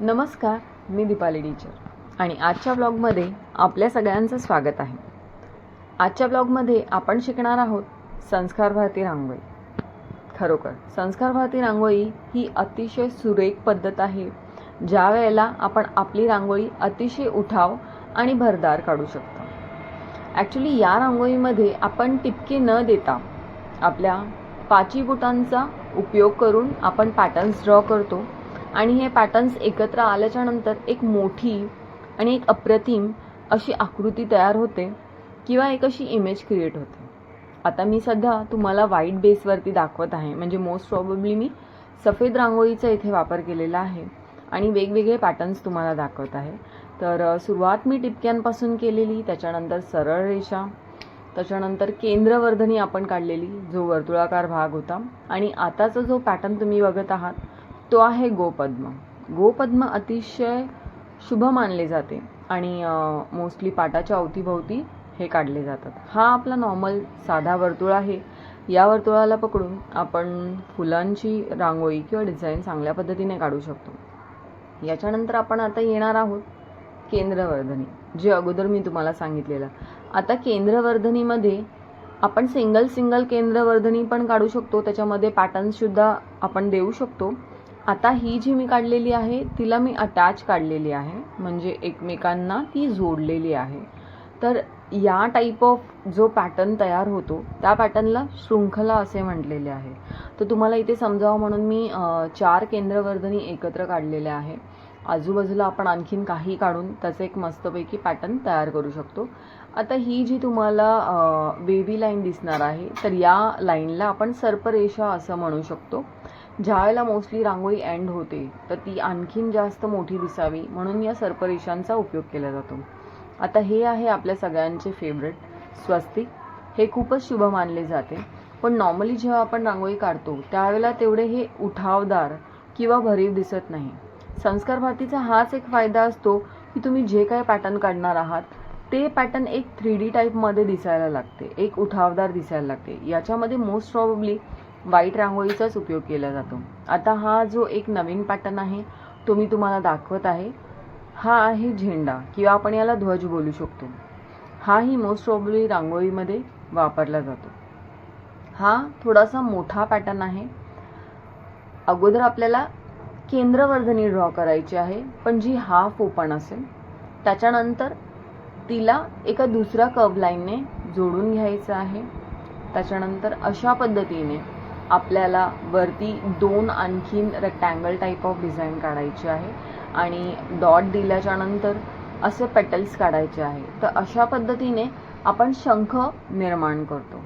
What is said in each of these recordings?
नमस्कार, मी दीपाली टीचर आणि आजच्या ब्लॉगमध्ये आपल्या सगळ्यांचं स्वागत आहे. आजच्या ब्लॉगमध्ये आपण शिकणार आहोत संस्कार भारती रांगोळी. खरोखर संस्कार भारती रांगोळी ही अतिशय सुरेख पद्धत आहे, ज्या वेळेला आपण आपली रांगोळी अतिशय उठाव आणि भरदार काढू शकतो. ॲक्च्युली या रांगोळीमध्ये आपण टिपके न देता आपल्या पाचीबुटांचा उपयोग करून आपण पॅटर्न्स ड्रॉ करतो आणि हे पॅटर्न्स एकत्र आल्याच्या नंतर एक मोठी आणि एक अप्रतिम अशी आकृती तयार होते किंवा एक अशी इमेज क्रिएट होते. आता मी सध्या तुम्हाला व्हाईट बेसवरती दाखवत आहे, म्हणजे मोस्ट प्रॉबेबली मी सफेद रांगोळीचा इथे वापर केलेला आहे आणि वेगवेगळे पॅटर्न्स तुम्हाला दाखवत आहे. तर सुरुवात मी टिपक्यांपासून केलेली, त्याच्यानंतर सरळ रेषा, त्याच्यानंतर केंद्रवर्धनी आपण काढलेली जो वर्तुळाकार भाग होता, आणि आताचा जो पॅटर्न तुम्ही बघत आहात तो आहे गोपद्म. गोपद्म अतिशय शुभ मानले जाते आणि मोस्टली पाटाच्या अवतीभोवती हे काढले जातात. हा आपला नॉर्मल साधा वर्तुळ आहे. या वर्तुळाला पकडून आपण फुलांची रांगोळी किंवा डिझाईन चांगल्या पद्धतीने काढू शकतो. याच्यानंतर आपण आता येणार आहोत केंद्रवर्धनी, जे अगोदर मी तुम्हाला सांगितलेलं. आता केंद्रवर्धनीमध्ये आपण सिंगल केंद्रवर्धनी पण काढू शकतो, त्याच्यामध्ये पॅटर्न्स सुद्धा आपण देऊ शकतो. आता ही जी मी काढलेली आहे तिला मी अटॅच काढलेली आहे, म्हणजे एकमेकांना ती जोडलेली आहे. तर या टाईप ऑफ जो पॅटर्न तयार होतो त्या पॅटर्नला शृंखला असे म्हटलेले आहे. तर तुम्हाला इथे समजावं म्हणून मी 4 केंद्रवर्धनी एकत्र काढलेल्या आहे. आजूबाजूला आपण आणखीन काही काढून त्याचं एक मस्तपैकी पॅटर्न तयार करू शकतो. आता ही जी तुम्हाला वेव्ही लाईन दिसणार आहे, तर या लाईनला आपण सर्परेषा असं म्हणू शकतो. ज्यावेळेला मोस्टली रांगोळी एंड होते तर ती आणखीन जास्त मोठी दिसावी म्हणून या सर्परेषांचा उपयोग केला जातो. आता हे आहे आपल्या सगळ्यांचे फेवरेट स्वस्तिक. हे खूपच शुभ मानले जाते, पण नॉर्मली जेव्हा आपण रांगोळी काढतो त्यावेळेला तेवढे हे उठावदार किंवा भरीव दिसत नाही. संस्कार भारतीचा हाच एक फायदा असतो की तुम्ही जे काही पॅटर्न काढणार आहात ते पॅटर्न एक 3D टाईपमध्ये दिसायला लागते, एक उठावदार दिसायला लागते. याच्यामध्ये मोस्ट प्रॉबेबली व्हाईट रांगोळीचाच उपयोग केला जातो. आता हा जो एक नवीन पॅटर्न आहे तो मी तुम्हाला दाखवत आहे. हा आहे झेंडा किंवा आपण याला ध्वज बोलू शकतो. हाही मोस्ट प्रॉबेबली रांगोळीमध्ये वापरला जातो. हा थोडासा मोठा पॅटर्न आहे. अगोदर आपल्याला केंद्रवर्धनी ड्रॉ करायची आहे, पण जी हाफ ओपन असेल. त्याच्यानंतर तिला एका दुसऱ्या कर्व लाईनने जोडून घ्यायचं आहे. त्याच्यानंतर अशा पद्धतीने आपल्याला वरती 2 आणखीन रेक्टँगल टाईप ऑफ डिझाईन काढायची आहे आणि डॉट दिल्याच्या नंतर असे पेटल्स काढायचे आहे. तर अशा पद्धतीने आपण शंख निर्माण करतो.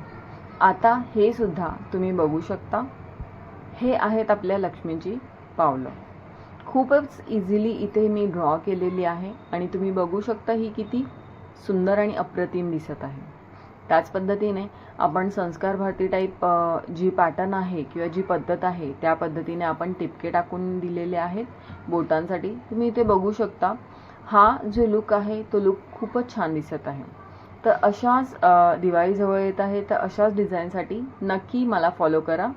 आता हे सुद्धा तुम्ही बघू शकता. हे आहेत आपल्या लक्ष्मीची पावलं. खूपच इझिली इथे मी ड्रॉ केलेली आहे आणि तुम्ही बघू शकता ही किती सुंदर आणि अप्रतिम दिसत आहे. त्याच पद्धतीने आपण संस्कार भारती टाईप जी पॅटर्न आहे किंवा जी पद्धत आहे त्या पद्धतीने आपण टिपके टाकून दिलेले आहेत बोटांसाठी. तुम्ही इथे बघू शकता. हा जो लुक आहे तो लुक खूपच छान दिसत आहे. तर अशाच दिवाळी जवळ येत आहे, तर अशाच डिझाईनसाठी नक्की मला फॉलो करा.